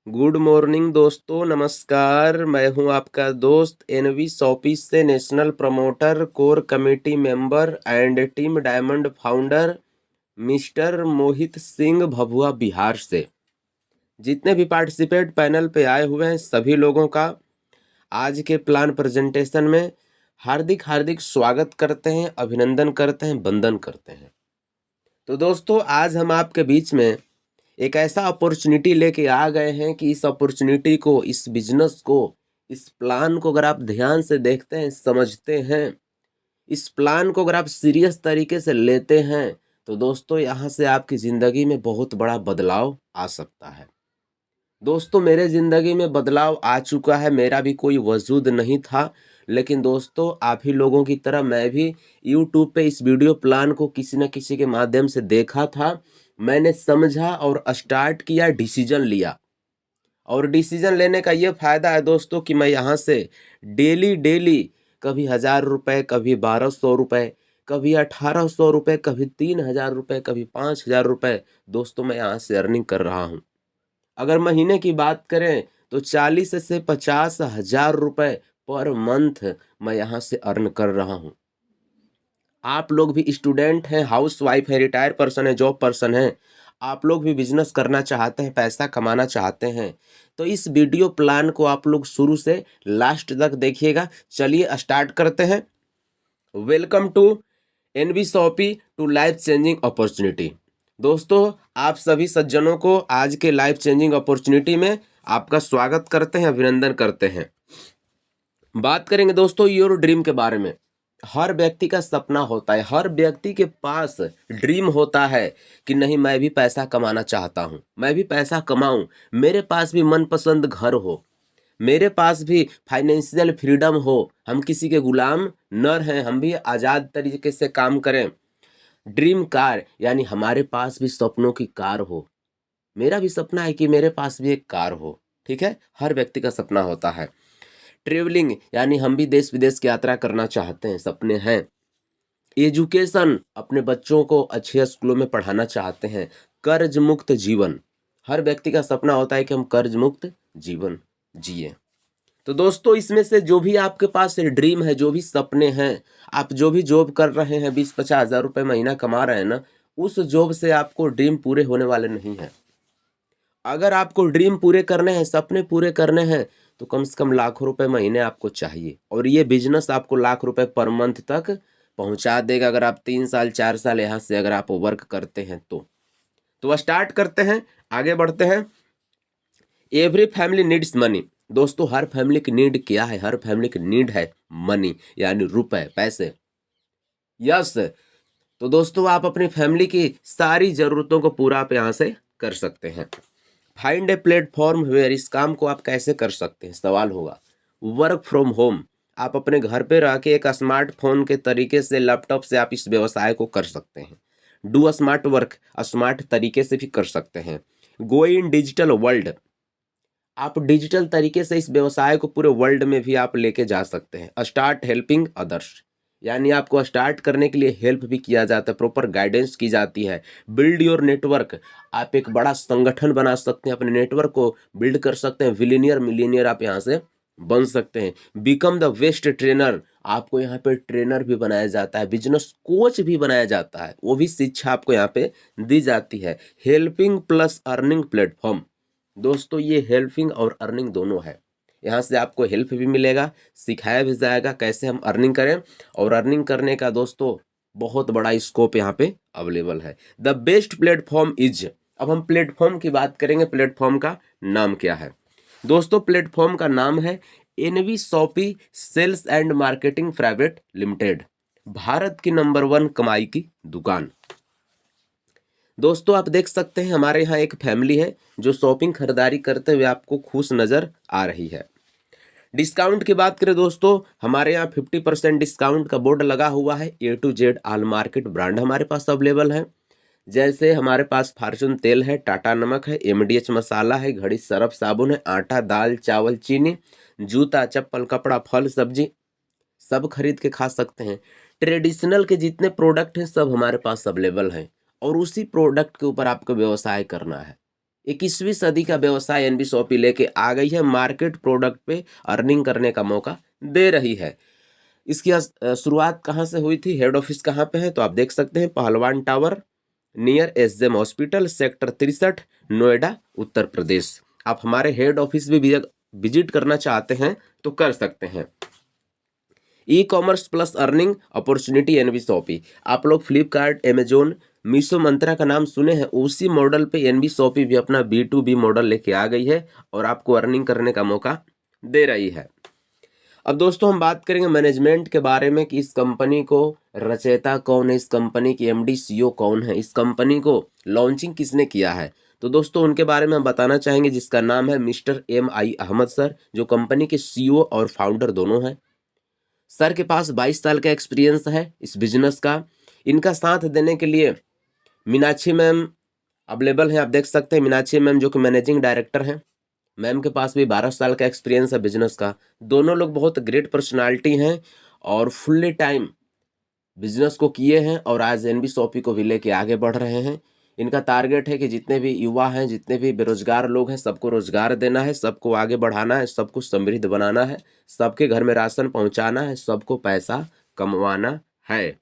Good morning दोस्तों, नमस्कार। मैं हूं आपका दोस्त एनवी ऑफिस से national promoter, core committee member and team diamond founder mister Mohit Singh Bhabua, Bihar से। जितने भी पार्टिसिपेट पैनल पे आए हुए हैं सभी लोगों का आज के प्लान प्रेजेंटेशन में हार्दिक हार्दिक स्वागत करते हैं, अभिनंदन करते हैं, वंदन करते हैं। तो दोस्तों, आज हम आपके बीच में एक ऐसा अपॉर्चुनिटी लेके आ गए हैं कि इस अपॉर्चुनिटी को, इस बिजनेस को, इस प्लान को अगर आप ध्यान से देखते हैं, समझते हैं, इस प्लान को अगर आप सीरियस तरीके से लेते हैं, तो दोस्तों यहाँ से आपकी ज़िंदगी में बहुत बड़ा बदलाव आ सकता है। दोस्तों, मेरे ज़िंदगी में बदलाव आ चुका है। मेरा भी कोई वजूद नहीं था, लेकिन दोस्तों आप ही लोगों की तरह मैं भी यूट्यूब पे इस वीडियो प्लान को किसी न किसी के माध्यम से देखा था। मैंने समझा और स्टार्ट किया, डिसीजन लिया। और डिसीजन लेने का ये फ़ायदा है दोस्तों कि मैं यहाँ से डेली डेली कभी 1,000 रुपये, कभी 1,200 रुपये, कभी 1,800 रुपये, कभी 3,000 रुपये, कभी 5,000 रुपये दोस्तों मैं यहाँ से अर्निंग कर रहा हूँ। अगर महीने की बात करें तो 40 से 50,000 रुपये पर मंथ मैं यहाँ से अर्न कर रहा हूँ। आप लोग भी स्टूडेंट हैं, हाउस वाइफ हैं, रिटायर पर्सन है, जॉब पर्सन हैं, आप लोग भी बिजनेस करना चाहते हैं, पैसा कमाना चाहते हैं, तो इस वीडियो प्लान को आप लोग शुरू से लास्ट तक देखिएगा। चलिए स्टार्ट करते हैं। Welcome to NB shoppy to life changing opportunity. दोस्तों, आप सभी सज्जनों को आज के लाइफ चेंजिंग अपॉर्चुनिटी में आपका स्वागत करते हैं, अभिनंदन करते हैं। बात करेंगे दोस्तों योर ड्रीम के बारे में। हर व्यक्ति का सपना होता है, हर व्यक्ति के पास ड्रीम होता है कि नहीं, मैं भी पैसा कमाना चाहता हूँ, मैं भी पैसा कमाऊँ, मेरे पास भी मनपसंद घर हो, मेरे पास भी फाइनेंशियल फ्रीडम हो, हम किसी के गुलाम न रहें, हम भी आज़ाद तरीके से काम करें। ड्रीम कार यानी हमारे पास भी सपनों की कार हो। मेरा भी सपना है कि मेरे पास भी एक कार हो, ठीक है, हर व्यक्ति का सपना होता है। ट्रेवलिंग यानी हम भी देश विदेश की यात्रा करना चाहते हैं, सपने हैं। एजुकेशन, अपने बच्चों को अच्छे स्कूलों में पढ़ाना चाहते हैं। कर्ज मुक्त जीवन, हर व्यक्ति का सपना होता है कि हम कर्ज मुक्त जीवन जिए। तो दोस्तों, इसमें से जो भी आपके पास ड्रीम है, जो भी सपने हैं, आप जो भी जॉब कर रहे हैं, 20-50 हज़ार रुपये महीना कमा रहे हैं ना, उस जॉब से आपको ड्रीम पूरे होने वाले नहीं हैं। अगर आपको ड्रीम पूरे करने हैं, सपने पूरे करने हैं, तो कम से कम लाखों रुपए महीने आपको चाहिए। और ये बिजनेस आपको लाख रुपए पर मंथ तक पहुंचा देगा अगर आप 3 साल 4 साल यहाँ से अगर आप वर्क करते हैं तो स्टार्ट करते हैं, आगे बढ़ते हैं। Every family needs money. दोस्तों, हर फैमिली की नीड क्या है? हर फैमिली की नीड है मनी, यानी रुपए, पैसे। यस। तो दोस्तों, आप अपनी फैमिली की सारी ज़रूरतों को पूरा आप यहाँ से कर सकते हैं। फाइंड ए प्लेटफॉर्म वेयर, इस काम को आप कैसे कर सकते हैं सवाल होगा। वर्क फ्रॉम होम, आप अपने घर पे रह के एक स्मार्टफोन के तरीके से, लैपटॉप से आप इस व्यवसाय को कर सकते हैं। डू स्मार्ट वर्क, स्मार्ट तरीके से भी कर सकते हैं। गो इन डिजिटल वर्ल्ड, आप डिजिटल तरीके से इस व्यवसाय को पूरे वर्ल्ड में भी आप लेके जा सकते हैं। स्टार्ट हेल्पिंग अदर्स, यानी आपको स्टार्ट करने के लिए हेल्प भी किया जाता है, प्रॉपर गाइडेंस की जाती है। बिल्ड योर नेटवर्क, आप एक बड़ा संगठन बना सकते हैं, अपने नेटवर्क को बिल्ड कर सकते हैं। विलीनियर मिलीनियर आप यहाँ से बन सकते हैं। बिकम द बेस्ट ट्रेनर, आपको यहाँ पे ट्रेनर भी बनाया जाता है, बिजनेस कोच भी बनाया जाता है, वो भी शिक्षा आपको यहाँ पे दी जाती है। हेल्पिंग प्लस अर्निंग प्लेटफॉर्म, दोस्तों ये हेल्पिंग और अर्निंग दोनों है। यहाँ से आपको हेल्प भी मिलेगा, सिखाया भी जाएगा कैसे हम अर्निंग करें, और अर्निंग करने का दोस्तों बहुत बड़ा स्कोप यहाँ पे अवेलेबल है। द बेस्ट प्लेटफॉर्म इज, अब हम प्लेटफॉर्म की बात करेंगे। प्लेटफॉर्म का नाम क्या है दोस्तों? प्लेटफॉर्म का नाम है NV shoppy sales and marketing private limited, Bharat की नंबर 1 कमाई की दुकान। दोस्तों, आप देख सकते हैं हमारे यहाँ एक फैमिली है जो शॉपिंग खरीदारी करते हुए आपको खुश नज़र आ रही है। डिस्काउंट की बात करें दोस्तों, हमारे यहाँ 50% डिस्काउंट का बोर्ड लगा हुआ है। A to Z all market brand हमारे पास अवेलेबल है। जैसे हमारे पास फॉर्चून तेल है, टाटा नमक है, एमडीएच मसाला है, घड़ी सरफ साबुन है, आटा दाल चावल चीनी, जूता चप्पल कपड़ा फल सब्जी सब खरीद के खा सकते हैं। ट्रेडिशनल के जितने प्रोडक्ट हैं सब हमारे पास अवेलेबल हैं, और उसी प्रोडक्ट के ऊपर आपको व्यवसाय करना है। 21वीं सदी का व्यवसाय एनबीसॉपी लेके आ गई है, मार्केट प्रोडक्ट पे अर्निंग करने का मौका दे रही है। इसकी शुरुआत कहाँ से हुई थी, हेड ऑफिस कहाँ पे है, तो आप देख सकते हैं Pahalwan tower near SJM hospital, sector 63, Noida, Uttar Pradesh. आप हमारे हेड ऑफिस भी विजिट करना चाहते हैं तो कर सकते हैं। E commerce plus earning opportunity NB shop. आप लोग फ्लिपकार्ट, अमेजोन, मीशो, मंत्रा का नाम सुने हैं, उसी मॉडल पे एनबीसॉपी भी अपना B2B मॉडल लेके आ गई है और आपको अर्निंग करने का मौका दे रही है। अब दोस्तों हम बात करेंगे मैनेजमेंट के बारे में कि इस कंपनी को रचयिता कौन है, इस कंपनी की MD CEO कौन है, इस कंपनी को लॉन्चिंग किसने किया है। तो दोस्तों उनके बारे में हम बताना चाहेंगे, जिसका नाम है मिस्टर MI अहमद सर, जो कंपनी के CEO और फाउंडर दोनों हैं। सर के पास 22 साल का एक्सपीरियंस है इस बिजनेस का। इनका साथ देने के लिए मीनाक्षी मैम अवेलेबल हैं, आप देख सकते हैं मीनाक्षी मैम जो कि मैनेजिंग डायरेक्टर हैं। मैम के पास भी 12 साल का एक्सपीरियंस है बिजनेस का। दोनों लोग बहुत ग्रेट पर्सनालिटी हैं और फुल्ली टाइम बिजनेस को किए हैं और आज एनबीसॉपी को भी लेके आगे बढ़ रहे हैं। इनका टारगेट है कि जितने भी युवा हैं, जितने भी बेरोजगार लोग हैं, सबको रोजगार देना है, सबको आगे बढ़ाना है, सबको समृद्ध बनाना है, सबके घर में राशन पहुंचाना है, सबको पैसा कमवाना है।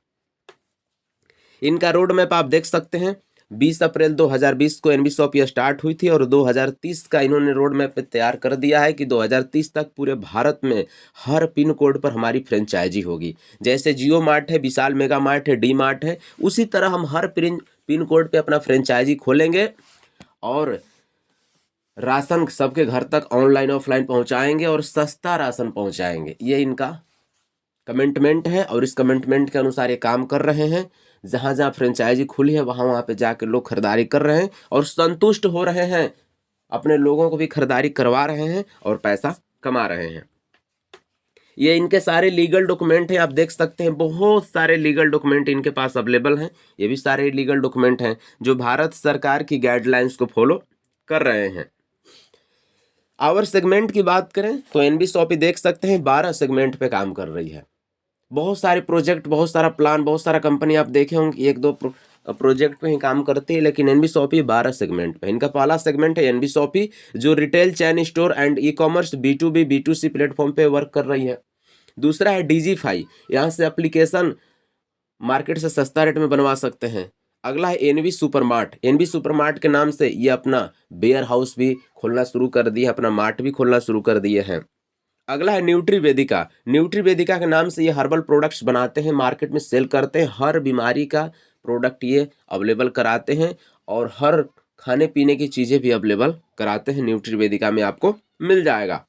इनका रोड मैप आप देख सकते हैं। 20 अप्रैल 2020 को एनबीसॉपी स्टार्ट हुई थी और 2030 का इन्होंने रोड मैप तैयार कर दिया है कि 2030 तक पूरे भारत में हर पिन कोड पर हमारी फ्रेंचाइजी होगी। जैसे जियो मार्ट है, विशाल मेगा मार्ट है, डी मार्ट है, उसी तरह हम हर पिन कोड पे अपना फ्रेंचाइजी खोलेंगे और राशन सबके घर तक ऑनलाइन ऑफलाइन पहुंचाएंगे और सस्ता राशन पहुंचाएंगे। ये इनका कमिटमेंट है और इस कमिटमेंट के अनुसार ये काम कर रहे हैं। जहाँ जहाँ फ्रेंचाइजी खुली है वहाँ वहाँ पे जाकर लोग खरीदारी कर रहे हैं और संतुष्ट हो रहे हैं, अपने लोगों को भी खरीदारी करवा रहे हैं और पैसा कमा रहे हैं। ये इनके सारे लीगल डॉक्यूमेंट हैं, आप देख सकते हैं बहुत सारे लीगल डॉक्यूमेंट इनके पास अवेलेबल हैं। ये भी सारे लीगल डॉक्यूमेंट हैं जो भारत सरकार की गाइडलाइंस को फॉलो कर रहे हैं। आवर सेगमेंट की बात करें तो एनबीसॉपी देख सकते हैं 12 सेगमेंट पे काम कर रही है। बहुत सारे प्रोजेक्ट, बहुत सारा प्लान, बहुत सारा कंपनी आप देखे होंगे एक दो प्रोजेक्ट पे ही काम करती है, लेकिन एनबीसॉपी 12 सेगमेंट पे। इनका पहला सेगमेंट है एनबीसॉपी जो retail chain store and e commerce B2B B2C platform पे वर्क कर रही है। दूसरा है डिजीफाई, यहाँ से एप्लीकेशन मार्केट से सस्ता रेट में बनवा सकते हैं। अगला है एनवी सुपरमार्ट। एनवी सुपरमार्ट के नाम से ये अपना वेयर हाउस भी खोलना शुरू कर दिए, अपना मार्ट भी खोलना शुरू कर दिए हैं। अगला है न्यूट्री वेदिका। न्यूट्री वेदिका के नाम से ये हर्बल प्रोडक्ट्स बनाते हैं, मार्केट में सेल करते हैं। हर बीमारी का प्रोडक्ट ये अवेलेबल कराते हैं और हर खाने पीने की चीज़ें भी अवेलेबल कराते हैं, न्यूट्री वेदिका में आपको मिल जाएगा।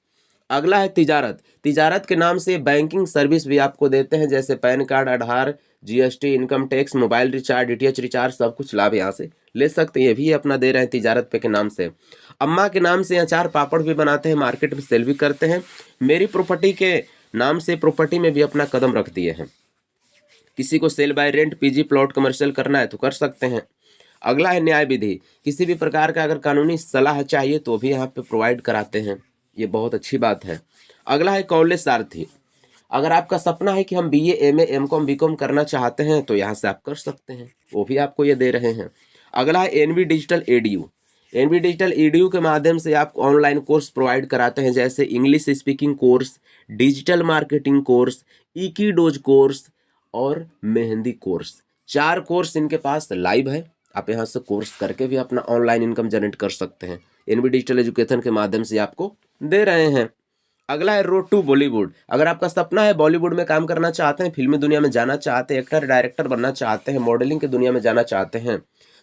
अगला है तिजारत। तिजारत के नाम से बैंकिंग सर्विस भी आपको देते हैं, जैसे पैन कार्ड, आधार, GST, income tax, mobile recharge, DTH recharge, सब कुछ लाभ यहाँ से ले सकते हैं। ये भी अपना दे रहे हैं तिजारत पे के नाम से। अम्मा के नाम से अचार पापड़ भी बनाते हैं, मार्केट में सेल भी करते हैं। मेरी प्रॉपर्टी के नाम से प्रॉपर्टी में भी अपना कदम रख दिए हैं। किसी को sell buy rent, PG plot commercial करना है तो कर सकते हैं। अगला है न्याय विधि। किसी भी प्रकार का अगर कानूनी सलाह चाहिए तो भी यहाँ पे प्रोवाइड कराते हैं, ये बहुत अच्छी बात है। अगला है कॉलेज सारथी। अगर आपका सपना है कि हम BA MA MCOM BCOM करना चाहते हैं तो यहाँ से आप कर सकते हैं, वो भी आपको ये दे रहे हैं। अगला है NV digital EDU। NV digital EDU के माध्यम से आप ऑनलाइन कोर्स प्रोवाइड कराते हैं, जैसे English speaking course, digital marketing course, इकीडोज कोर्स और मेहंदी कोर्स। 4 कोर्स इनके पास लाइव है। आप यहाँ से कोर्स करके भी अपना ऑनलाइन इनकम जनरेट कर सकते हैं। NV डिजिटल एजुकेशन के माध्यम से आपको दे रहे हैं। अगला है रोड टू बॉलीवुड। अगर आपका सपना है बॉलीवुड में काम करना चाहते हैं, फिल्मी दुनिया में जाना चाहते हैं, एक्टर डायरेक्टर बनना चाहते हैं, मॉडलिंग की दुनिया में जाना चाहते हैं,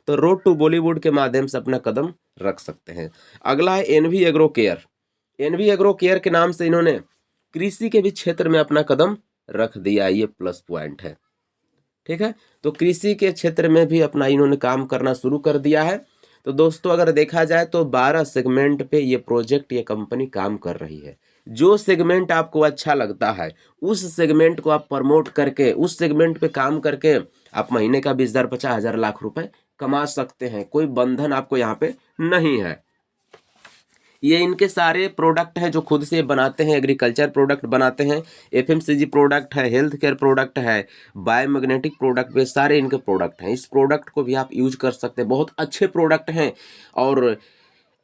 तो रोड टू बॉलीवुड के माध्यम से अपना कदम रख सकते हैं। अगला है NV agro care. NV agro care के नाम से इन्होंने कृषि के भी क्षेत्र में अपना कदम रख दिया, ये प्लस पॉइंट है। ठीक है, तो कृषि के क्षेत्र में भी अपना इन्होंने काम करना शुरू कर दिया है। तो दोस्तों अगर देखा जाए तो 12 सेगमेंट पे ये प्रोजेक्ट, ये कंपनी काम कर रही है। जो सेगमेंट आपको अच्छा लगता है उस सेगमेंट को आप प्रमोट करके, उस सेगमेंट पे काम करके आप महीने का 20,000 50,000 लाख रुपए कमा सकते हैं। कोई बंधन आपको यहाँ पे नहीं है। ये इनके सारे प्रोडक्ट हैं जो खुद से बनाते हैं, एग्रीकल्चर प्रोडक्ट बनाते हैं, FMCG प्रोडक्ट है, हेल्थ केयर प्रोडक्ट है, बायोमैग्नेटिक प्रोडक्ट, ये सारे इनके प्रोडक्ट हैं। इस प्रोडक्ट को भी आप यूज कर सकते हैं, बहुत अच्छे प्रोडक्ट हैं और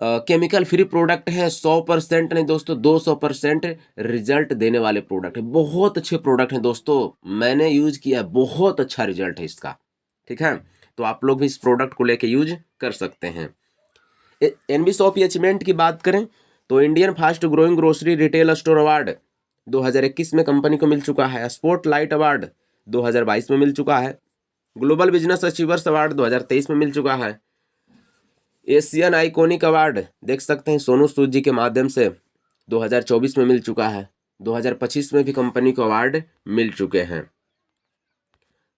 केमिकल फ्री प्रोडक्ट है, 100% नहीं दोस्तों 200% रिजल्ट देने वाले प्रोडक्ट है। बहुत अच्छे प्रोडक्ट हैं दोस्तों, मैंने यूज किया, बहुत अच्छा रिजल्ट है इसका। ठीक है, तो आप लोग भी इस प्रोडक्ट को लेके यूज कर सकते हैं। एनबी शॉप अचीवमेंट की बात करें तो Indian fast growing grocery retail store award 2021 में कंपनी को मिल चुका है। स्पॉट लाइट अवार्ड 2022 में मिल चुका है। ग्लोबल बिजनेस अचीवर्स अवार्ड 2023 में मिल चुका है। एशियन आइकॉनिक अवार्ड देख सकते हैं सोनू सूद जी के माध्यम से 2024 में मिल चुका है। 2025 में भी कंपनी को अवार्ड मिल चुके हैं।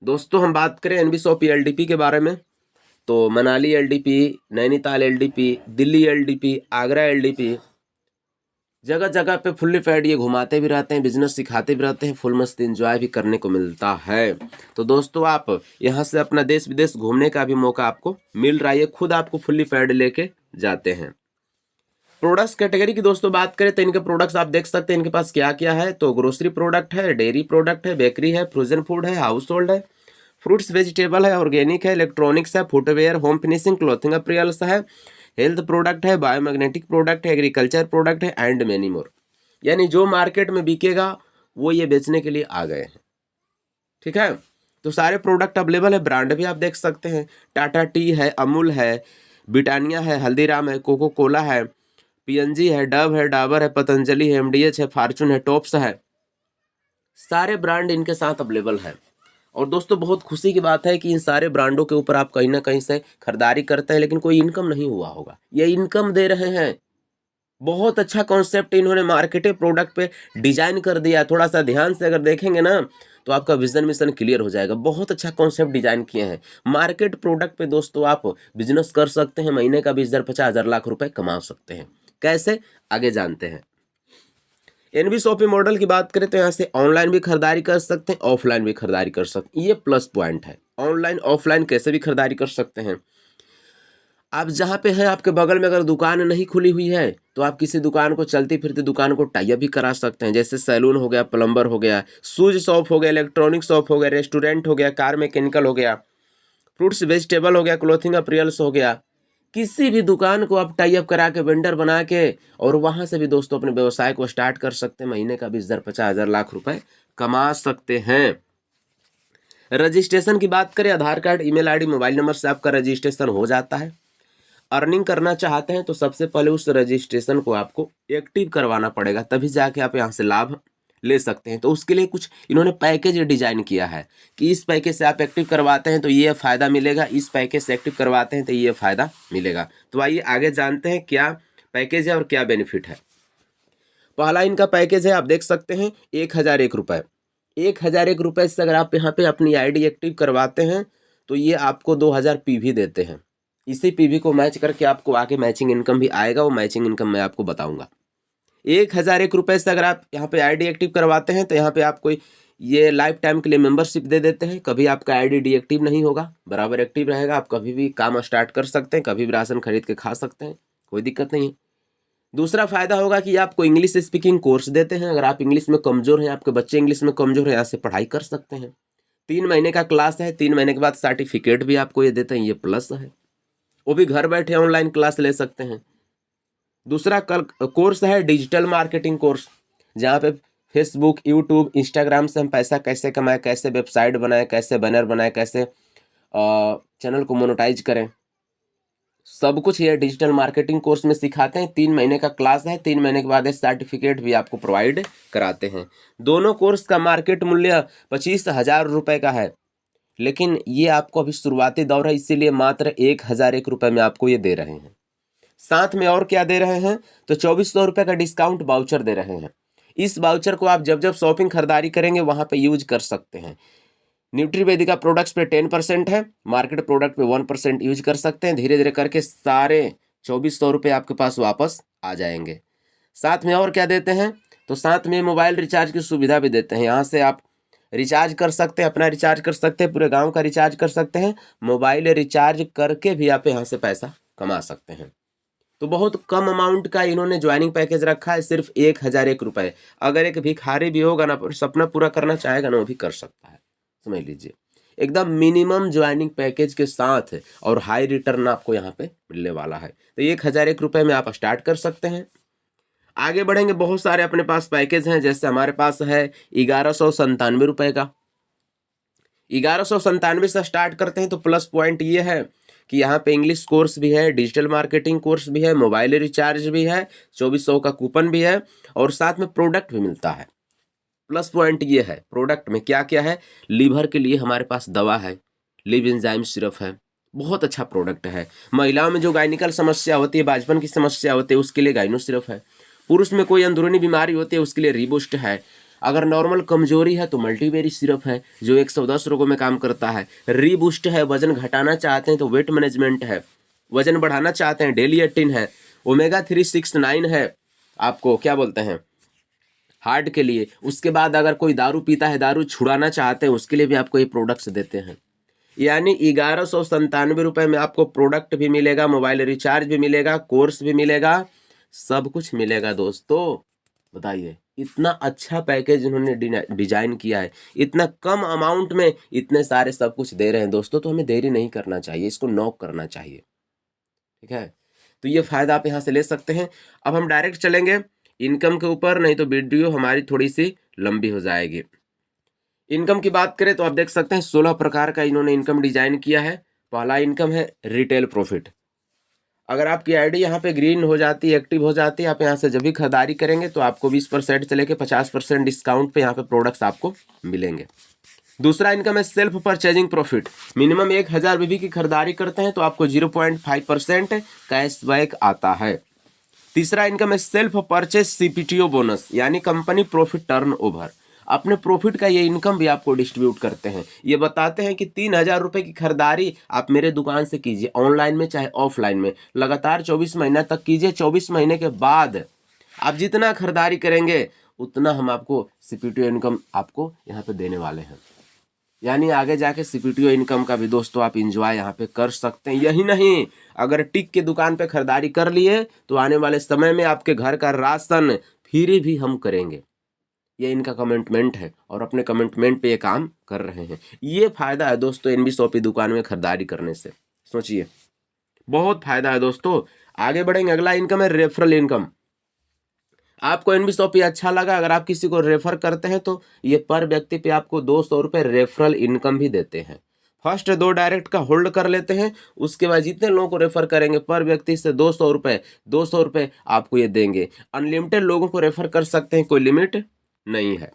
दोस्तों हम बात करें एनबी शॉप एलडीपी के बारे में तो Manali LDP, Nainital LDP, Delhi LDP, Agra LDP, जगह जगह पे फुल्ली फैड ये घुमाते भी रहते हैं, बिजनेस सिखाते भी रहते हैं, फुल मस्त एंजॉय भी करने को मिलता है। तो दोस्तों आप यहाँ से अपना देश विदेश घूमने का भी मौका आपको मिल रहा है, ये खुद आपको फुल्ली फैड लेके जाते हैं। प्रोडक्ट्स कैटेगरी की दोस्तों बात करें तो इनके प्रोडक्ट्स आप देख सकते हैं इनके पास क्या क्या है। तो ग्रोसरी प्रोडक्ट है, डेयरी प्रोडक्ट है, बेकरी है, फ्रोजन फूड है, हाउस होल्ड है, फ्रूट्स वेजिटेबल है, ऑर्गेनिक है, इलेक्ट्रॉनिक्स है, फुटवेयर, होम फिनिशिंग, क्लॉथिंग अपरियल्स है, हेल्थ प्रोडक्ट है, बायोमैग्नेटिक प्रोडक्ट है, एग्रीकल्चर प्रोडक्ट है एंड मेनी मोर। यानी जो मार्केट में बिकेगा वो ये बेचने के लिए आ गए हैं। ठीक है, तो सारे प्रोडक्ट अवेलेबल है। ब्रांड भी आप देख सकते हैं, टाटा टी है, अमूल है, ब्रिटानिया है, हल्दीराम है, कोको कोला है, पीएनजी है, डव है, डाबर है, पतंजलि है, एमडीएच है, फॉर्चून है, टॉप्स है, सारे ब्रांड इनके साथ अवेलेबल है। और दोस्तों बहुत खुशी की बात है कि इन सारे ब्रांडों के ऊपर आप कहीं ना कहीं से खरीदारी करते हैं लेकिन कोई इनकम नहीं हुआ होगा, ये इनकम दे रहे हैं। बहुत अच्छा कॉन्सेप्ट इन्होंने मार्केटिंग प्रोडक्ट पे डिजाइन कर दिया। थोड़ा सा ध्यान से अगर देखेंगे ना तो आपका विजन मिशन क्लियर हो जाएगा। बहुत अच्छा कॉन्सेप्ट डिजाइन किए हैं। मार्केट प्रोडक्ट पे दोस्तों आप बिजनेस कर सकते हैं, महीने का 20,000 50,000 लाख रुपए कमा सकते हैं। कैसे, आगे जानते हैं। एनबी शॉपिंग मॉडल की बात करें तो यहाँ से ऑनलाइन भी खरीदारी कर सकते हैं, ऑफलाइन भी खरीदारी कर सकते हैं। ये प्लस पॉइंट है, ऑनलाइन ऑफलाइन कैसे भी खरीदारी कर सकते हैं। आप जहाँ पे हैं आपके बगल में अगर दुकान नहीं खुली हुई है तो आप किसी दुकान को, चलती फिरती दुकान को टाई अप भी करा सकते हैं। जैसे सैलून हो गया, प्लम्बर हो गया, शूज शॉप हो गया, इलेक्ट्रॉनिक शॉप हो गया, रेस्टोरेंट हो गया, कार मैकेनिकल हो गया, फ्रूट्स वेजिटेबल हो गया, क्लोथिंग अपरियल्स हो गया। किसी भी दुकान को आप टाई अप करा के, वेंडर बना के, और वहाँ से भी दोस्तों अपने व्यवसाय को स्टार्ट कर सकते हैं। महीने का 20,000 50,000 लाख रुपए कमा सकते हैं। रजिस्ट्रेशन की बात करें, Aadhaar card, email ID, mobile number से आपका रजिस्ट्रेशन हो जाता है। अर्निंग करना चाहते हैं तो सबसे पहले उस रजिस्ट्रेशन को आपको एक्टिव करवाना पड़ेगा, तभी जाके आप यहाँ से लाभ ले सकते हैं। तो उसके लिए कुछ इन्होंने पैकेज डिजाइन किया है कि इस पैकेज से आप एक्टिव करवाते हैं तो ये फ़ायदा मिलेगा, इस पैकेज से एक्टिव करवाते हैं तो ये फ़ायदा मिलेगा। तो आइए आगे जानते हैं क्या पैकेज है और क्या बेनिफिट है। पहला इनका पैकेज है, आप देख सकते हैं 1,001 रुपये। 1,001 रुपये से अगर आप यहाँ पे अपनी आईडी एक्टिव करवाते हैं तो ये आपको 2,000 पीवी देते हैं। इसी पीवी को मैच करके आपको आगे मैचिंग इनकम भी आएगा, वो मैचिंग इनकम मैं आपको बताऊंगा। 1,001 रुपये से अगर आप यहाँ पे आईडी एक्टिव करवाते हैं तो यहाँ पे आपको ये लाइफ टाइम के लिए मेंबरशिप दे देते हैं। कभी आपका आईडी डीएक्टिव नहीं होगा, बराबर एक्टिव रहेगा। आप कभी भी काम स्टार्ट कर सकते हैं, कभी भी राशन खरीद के खा सकते हैं, कोई दिक्कत नहीं है। दूसरा फायदा होगा कि आपको इंग्लिश स्पीकिंग कोर्स देते हैं। अगर आप इंग्लिश में कमजोर हैं, आपके बच्चे इंग्लिश में कमजोर हैं, यहाँ से पढ़ाई कर सकते हैं। 3 महीने का क्लास है, 3 महीने के बाद सर्टिफिकेट भी आपको ये देते हैं, ये प्लस है। वो भी घर बैठे ऑनलाइन क्लास ले सकते हैं। दूसरा कोर्स है डिजिटल मार्केटिंग कोर्स, जहाँ पे फेसबुक, यूट्यूब, इंस्टाग्राम से हम पैसा कैसे कमाएं, कैसे वेबसाइट बनाएं, कैसे बैनर बनाएं, कैसे चैनल को मोनेटाइज करें, सब कुछ ये डिजिटल मार्केटिंग कोर्स में सिखाते हैं। 3 महीने का क्लास है, 3 महीने के बाद सर्टिफिकेट भी आपको प्रोवाइड कराते हैं। दोनों कोर्स का मार्केट मूल्य 25,000 रुपये का है, लेकिन ये आपको अभी शुरुआती दौर है, इसीलिए मात्र 1,001 रुपये में आपको ये दे रहे हैं। साथ में और क्या दे रहे हैं तो 2,400 रुपये का डिस्काउंट वाउचर दे रहे हैं। इस वाउचर को आप जब जब शॉपिंग खरीदारी करेंगे वहाँ पे यूज कर सकते हैं। न्यूट्रीवेदिका प्रोडक्ट्स पे 10% है, मार्केट प्रोडक्ट पे 1% यूज कर सकते हैं। धीरे धीरे करके सारे 2,400 रुपये आपके पास वापस आ जाएंगे। साथ में और क्या देते हैं तो साथ में मोबाइल रिचार्ज की सुविधा भी देते हैं। यहाँ से आप रिचार्ज कर सकते हैं, अपना रिचार्ज कर सकते हैं, पूरे गांव का रिचार्ज कर सकते हैं। मोबाइल रिचार्ज करके भी आप यहाँ से पैसा कमा सकते हैं। तो बहुत कम अमाउंट का इन्होंने ज्वाइनिंग पैकेज रखा है, सिर्फ 1,001 रुपये। अगर एक भिखारी भी होगा ना, सपना पूरा करना चाहेगा ना, वो भी कर सकता है, समझ लीजिए। एकदम मिनिमम ज्वाइनिंग पैकेज के साथ और हाई रिटर्न आपको यहाँ पे मिलने वाला है। तो 1001 रुपये में आप स्टार्ट कर सकते हैं। आगे बढ़ेंगे, बहुत सारे अपने पास पैकेज हैं, जैसे हमारे पास है 1197 रुपये का। 1197 से स्टार्ट करते हैं तो प्लस पॉइंट ये है कि यहाँ पे इंग्लिश कोर्स भी है, डिजिटल मार्केटिंग कोर्स भी है, मोबाइल रिचार्ज भी है, 2400 का कूपन भी है और साथ में प्रोडक्ट भी मिलता है। प्लस पॉइंट ये है प्रोडक्ट में क्या क्या है, लीवर के लिए हमारे पास दवा है, लिव एंजाइम सिरप है, बहुत अच्छा प्रोडक्ट है। महिलाओं में जो गायनिकल समस्या होती है, बांझपन की समस्या होती है, उसके लिए गाइनो सिरप है। पुरुष में कोई अंदरूनी बीमारी होती है, उसके लिए रिबूस्ट है। अगर नॉर्मल कमजोरी है तो मल्टीबेरी सिरप है जो 110 रोगों में काम करता है। रीबूस्ट है, वजन घटाना चाहते हैं तो वेट मैनेजमेंट है, वजन बढ़ाना चाहते हैं डेली 18 है, ओमेगा 369 है, आपको क्या बोलते हैं हार्ट के लिए। उसके बाद अगर कोई दारू पीता है, दारू छुड़ाना चाहते हैं, उसके लिए भी आपको ये प्रोडक्ट्स देते हैं। यानी 1197 रुपये में आपको प्रोडक्ट भी मिलेगा, मोबाइल रिचार्ज भी मिलेगा, कोर्स भी मिलेगा, सब कुछ मिलेगा दोस्तों। बताइए, इतना अच्छा पैकेज इन्होंने डिजाइन किया है, इतना कम अमाउंट में इतने सारे सब कुछ दे रहे हैं दोस्तों, तो हमें देरी नहीं करना चाहिए, इसको नॉक करना चाहिए। ठीक है, तो ये फायदा आप यहाँ से ले सकते हैं। अब हम डायरेक्ट चलेंगे इनकम के ऊपर, नहीं तो वीडियो हमारी थोड़ी सी लंबी हो जाएगी। इनकम की बात करें तो आप देख सकते हैं 16 प्रकार का इन्होंने इनकम डिजाइन किया है। पहला इनकम है रिटेल प्रॉफिट। अगर आपकी आईडी यहाँ पे ग्रीन हो जाती है, एक्टिव हो जाती है, आप यहाँ से जब भी खरीदारी करेंगे तो आपको 20% से लेकर 50% डिस्काउंट पे यहाँ पे प्रोडक्ट्स आपको मिलेंगे। दूसरा इनकम है सेल्फ परचेजिंग प्रॉफिट। मिनिमम 1000 बीबी की खरीदारी करते हैं तो आपको 0.5% कैशबैक आता है। तीसरा इनकम है सेल्फ परचेज सीपीटीओ बोनस, यानी कंपनी प्रॉफिट टर्न ओवर। अपने प्रॉफिट का ये इनकम भी आपको डिस्ट्रीब्यूट करते हैं। ये बताते हैं कि 3000 रुपये की खरीदारी आप मेरे दुकान से कीजिए, ऑनलाइन में चाहे ऑफलाइन में, लगातार 24 महीना तक कीजिए। 24 महीने के बाद आप जितना खरीदारी करेंगे उतना हम आपको सीपीटीओ इनकम आपको यहाँ पे देने वाले हैं। यानी आगे जाके सीपीटीओ इनकम का भी दोस्तों आप इंजॉय यहाँ पे कर सकते हैं। यही नहीं, अगर टिक के दुकान पे खरीदारी कर लिए तो आने वाले समय में आपके घर का राशन फ्री भी हम करेंगे। ये इनका कमिटमेंट है और अपने कमिटमेंट पे ये काम कर रहे हैं। ये फायदा है दोस्तों एनबी शॉपी दुकान में खरीदारी करने से, सोचिए बहुत फायदा है दोस्तों। आगे बढ़ेंगे, अगला इनकम है रेफरल इनकम। आपको एनबी शॉपी अच्छा लगा, अगर आप किसी को रेफर करते हैं तो ये पर व्यक्ति पे आपको 200 रुपये रेफरल इनकम भी देते हैं। फर्स्ट 2 डायरेक्ट का होल्ड कर लेते हैं, उसके बाद जितने लोगों को रेफर करेंगे पर व्यक्ति से 200 रुपये आपको ये देंगे। अनलिमिटेड लोगों को रेफर कर सकते हैं, कोई लिमिट नहीं है।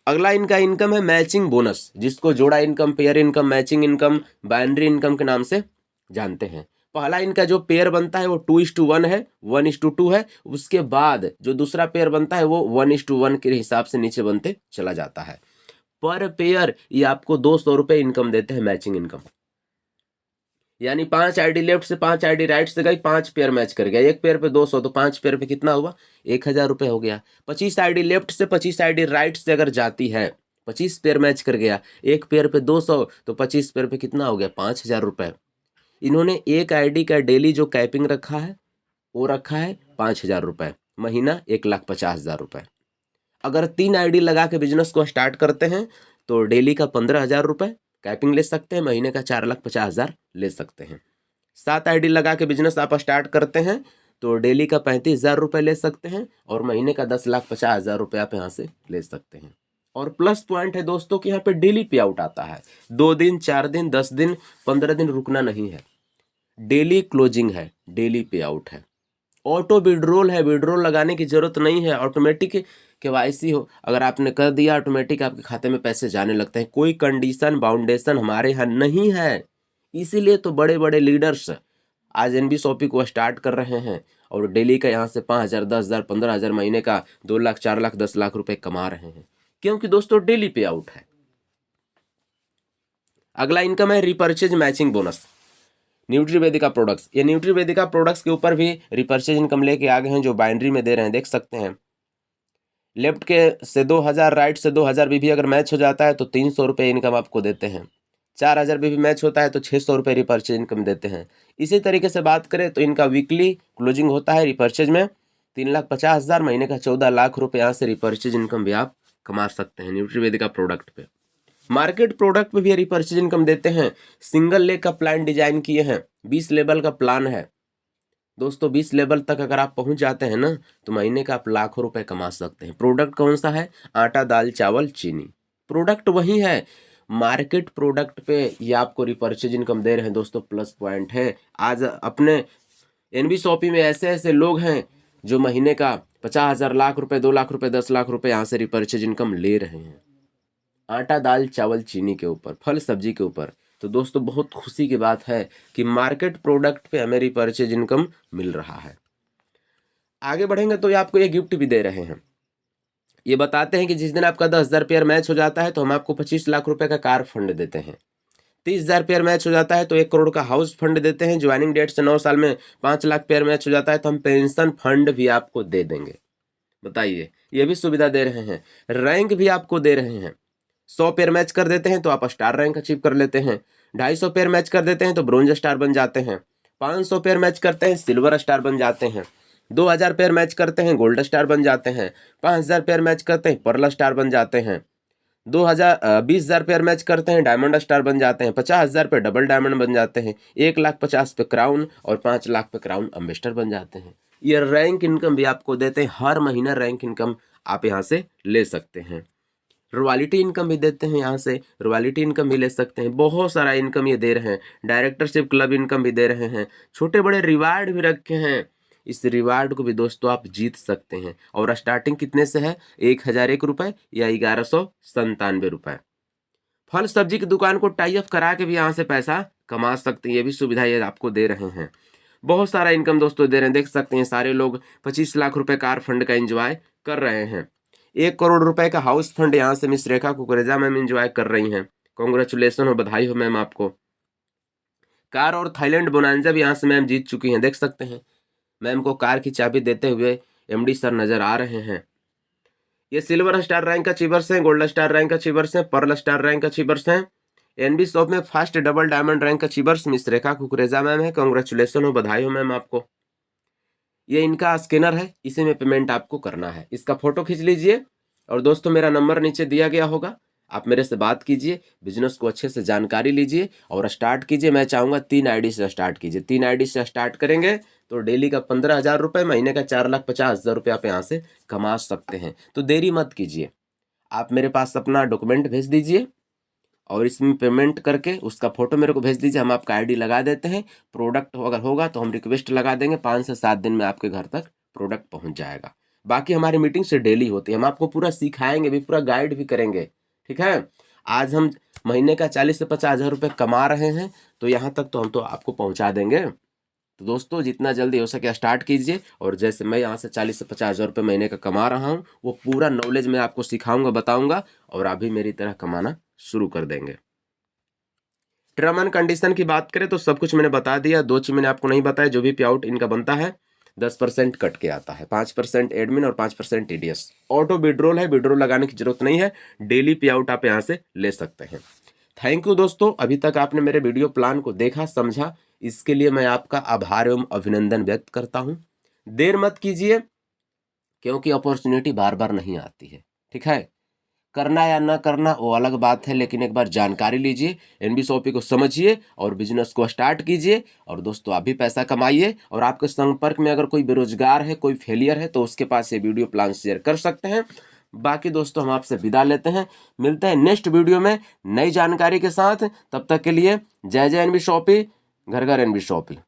अगला इनका इनकम है मैचिंग बोनस, जिसको जोड़ा income, pair income, matching income, binary income के नाम से जानते हैं। पहला इनका जो पेयर बनता है वो 2:1 है, 1:2 है। उसके बाद जो दूसरा पेयर बनता है वो 1:1 के हिसाब से नीचे बनते चला जाता है। पर पेयर ये आपको 200 रुपये इनकम देते हैं, मैचिंग इनकम। यानी 5 आईडी लेफ्ट से 5 आईडी राइट से गई, 5 पेयर मैच कर गया, एक पेयर पे 200, तो 5 पेयर पे कितना हुआ, 1000 रुपये हो गया। 25 आईडी लेफ्ट से 25 आईडी राइट से अगर जाती है, 25 पेयर मैच कर गया, एक पेयर पे 200, तो 25 पेयर पे कितना हो गया, 5000 रुपये। इन्होंने एक आईडी का डेली जो कैपिंग रखा है वो रखा है 5000 रुपये, महीना 1,50,000 रुपये। अगर 3 आईडी लगा के बिजनेस को स्टार्ट करते हैं तो डेली का 15,000 रुपये कैपिंग ले सकते हैं, महीने का 4,50,000 ले सकते हैं। 7 आईडी लगा के बिजनेस आप स्टार्ट करते हैं तो डेली का 35,000 रुपये ले सकते हैं और महीने का 10,50,000 रुपये आप यहाँ से ले सकते हैं। और प्लस पॉइंट है दोस्तों कि यहाँ पे डेली पे आउट आता है, 2 दिन, 4 दिन, 10 दिन, 15 दिन रुकना नहीं है, डेली क्लोजिंग है, डेली पे आउट है। ऑटो विड्रोल है, विड्रोल लगाने की जरूरत नहीं है, ऑटोमेटिक केवाईसी हो, अगर आपने कर दिया ऑटोमेटिक आपके खाते में पैसे जाने लगते हैं। कोई कंडीशन बाउंडेशन हमारे यहाँ नहीं है, इसीलिए तो बड़े बड़े लीडर्स आज एनबी शॉपी को स्टार्ट कर रहे हैं और डेली का यहाँ से 5,000, 10,000, 15,000, महीने का 2 लाख, 4 लाख, 10 लाख रुपए कमा रहे हैं, क्योंकि दोस्तों डेली पे आउट है। अगला इनकम है रिपर्चेज मैचिंग बोनस, न्यूट्रीवेदिका प्रोडक्ट्स। ये न्यूट्रीवेदिका प्रोडक्ट्स के ऊपर भी रिपर्चेज इनकम लेके आ गए हैं, जो बाइनरी में दे रहे हैं, देख सकते हैं। लेफ्ट के से 2000, राइट से 2000 बीबी अगर मैच हो जाता है तो 300 रुपये इनकम आपको देते हैं। 4000 बीबी मैच होता है तो 600 रुपये रिपर्चेज इनकम देते हैं। इसी तरीके से बात करें तो इनका वीकली क्लोजिंग होता है रिपर्चेज में 3,50,000, महीने का 14 लाख रुपये यहाँ से रिपर्चेज इनकम भी आप कमा सकते हैं न्यूट्रीवेदिका प्रोडक्ट पे। मार्केट प्रोडक्ट पे भी रिपर्चेज इनकम देते हैं। सिंगल लेग का प्लान डिजाइन किए हैं, 20 लेवल का प्लान है दोस्तों। 20 लेवल तक अगर आप पहुंच जाते हैं ना तो महीने का आप लाखों रुपए कमा सकते हैं। प्रोडक्ट कौन सा है? आटा, दाल, चावल, चीनी। प्रोडक्ट वही है। मार्केट प्रोडक्ट पे ये आपको रिपर्चेज इनकम दे रहे हैं दोस्तों, प्लस पॉइंट है। आज अपने एनबी शॉपी में ऐसे ऐसे लोग हैं जो महीने का 50,000, लाख रुपए, 2 लाख रुपए, 10 लाख रुपए यहाँ से रिपर्चेज इनकम ले रहे हैं, आटा, दाल, चावल, चीनी के ऊपर, फल सब्जी के ऊपर। तो दोस्तों बहुत खुशी की बात है कि मार्केट प्रोडक्ट पे हमें रिपर्चेज इनकम मिल रहा है। आगे बढ़ेंगे तो ये आपको ये गिफ्ट भी दे रहे हैं। ये बताते हैं कि जिस दिन आपका 10,000 पेयर मैच हो जाता है तो हम आपको 25 लाख रुपए का कार फंड देते हैं। 30,000 पेयर मैच हो जाता है तो 1 करोड़ का हाउस फंड देते हैं। ज्वाइनिंग डेट से 9 साल में 5 लाख पेयर मैच हो जाता है तो हम पेंशन फंड भी आपको दे देंगे। बताइए, ये भी सुविधा दे रहे हैं। रैंक भी आपको दे रहे हैं। 100 पेयर मैच कर देते हैं तो आप स्टार रैंक अचीव कर लेते हैं। 250 पेयर मैच कर देते हैं तो ब्रोंज स्टार बन जाते हैं। 500 पेयर मैच करते हैं सिल्वर स्टार बन जाते हैं। 2000 पेयर मैच करते हैं गोल्ड स्टार बन जाते हैं। 5000 पेयर मैच करते हैं पर्ल स्टार बन जाते हैं। 20,000 पेयर मैच करते हैं डायमंड स्टार बन जाते हैं। 50,000 पे डबल डायमंड बन जाते हैं। 1,50,000 पे क्राउन और 5 लाख पे क्राउन एम्बेसडर बन जाते हैं। ये रैंक इनकम भी आपको देते हैं। हर महीना रैंक इनकम आप यहाँ से ले सकते हैं। रॉयल्टी इनकम भी देते हैं, यहाँ से रॉयल्टी इनकम भी ले सकते हैं। बहुत सारा इनकम ये दे रहे हैं। डायरेक्टरशिप क्लब इनकम भी दे रहे हैं। छोटे बड़े रिवार्ड भी रखे हैं। इस रिवार्ड को भी दोस्तों आप जीत सकते हैं। और स्टार्टिंग कितने से है? 1,001 रुपये या 1,197 रुपये। फल सब्जी की दुकान को टाई अप करा के भी यहाँ से पैसा कमा सकते हैं। ये भी सुविधा ये आपको दे रहे हैं। बहुत सारा इनकम दोस्तों दे रहे हैं। देख सकते हैं सारे लोग 25 लाख रुपए कार फंड का एंजॉय कर रहे हैं। 1 करोड़ रुपए का हाउस फंड यहाँ से miss Rekha Kukreja ma'am enjoy कर रही हैं। कॉन्ग्रेचुलेसन हो, बधाई हो मैम आपको। कार और थाईलैंड बोनांजा भी यहाँ से मैम जीत चुकी हैं। देख सकते हैं मैम को कार की चाबी देते हुए एमडी सर नजर आ रहे हैं। ये सिल्वर स्टार रैंक अचीवर्स हैं, गोल्ड स्टार रैंक अचीवर्स हैं, पर्ल स्टार रैंक अचीवर्स हैं। एनबी शॉप में first double diamond rank achievers miss Rekha Kukreja ma'am है। कॉन्ग्रेचुलेसन हो, बधाई हो मैम आपको। ये इनका स्कैनर है, इसी में पेमेंट आपको करना है। इसका फोटो खींच लीजिए और दोस्तों मेरा नंबर नीचे दिया गया होगा, आप मेरे से बात कीजिए, बिजनेस को अच्छे से जानकारी लीजिए और स्टार्ट कीजिए। मैं चाहूँगा 3 आईडी से स्टार्ट कीजिए। 3 आईडी से स्टार्ट करेंगे तो डेली का 15,000 रुपये, महीने का 4,50,000 रुपये आप यहाँ से कमा सकते हैं। तो देरी मत कीजिए, आप मेरे पास अपना डॉक्यूमेंट भेज दीजिए और इसमें पेमेंट करके उसका फोटो मेरे को भेज दीजिए। हम आपका आईडी लगा देते हैं। प्रोडक्ट अगर होगा तो हम रिक्वेस्ट लगा देंगे, 5 से 7 दिन में आपके घर तक प्रोडक्ट पहुंच जाएगा। बाकी हमारी मीटिंग से डेली होती है, हम आपको पूरा सिखाएंगे भी, पूरा गाइड भी करेंगे। ठीक है, आज हम महीने का 40 से 50,000 रुपये कमा रहे हैं तो यहाँ तक तो हम तो आपको पहुँचा देंगे। तो दोस्तों जितना जल्दी हो सके स्टार्ट कीजिए। और जैसे मैं यहाँ से 40 से 50,000 रुपये महीने का कमा रहा हूँ वो पूरा नॉलेज मैं आपको सिखाऊंगा, बताऊंगा और आप भी मेरी तरह कमाना शुरू कर देंगे। टर्म एंड कंडीशन की बात करें तो सब कुछ मैंने बता दिया। 2 चीज मैंने आपको नहीं बताया। जो भी पे आउट इनका बनता है 10% कट के आता है, 5% एडमिन और 5% टीडीएस। ऑटो विड्रॉल है, विड्रॉल लगाने की जरूरत नहीं है। डेली पे आउट आप यहाँ से ले सकते हैं। थैंक यू दोस्तों, अभी तक आपने मेरे वीडियो प्लान को देखा, समझा, इसके लिए मैं आपका आभार एवं अभिनंदन व्यक्त करता हूँ। देर मत कीजिए क्योंकि अपॉर्चुनिटी बार बार नहीं आती है। ठीक है, करना या ना करना वो अलग बात है, लेकिन एक बार जानकारी लीजिए, एनबी शॉपी को समझिए और बिजनेस को स्टार्ट कीजिए। और दोस्तों आप भी पैसा कमाइए। और आपके संपर्क में अगर कोई बेरोजगार है, कोई फेलियर है तो उसके पास ये वीडियो प्लान शेयर कर सकते हैं। बाकी दोस्तों हम आपसे विदा लेते हैं, मिलते हैं नेक्स्ट वीडियो में नई जानकारी के साथ। तब तक के लिए जय जय एनबी शॉपी, घर घर एनबी शॉपी।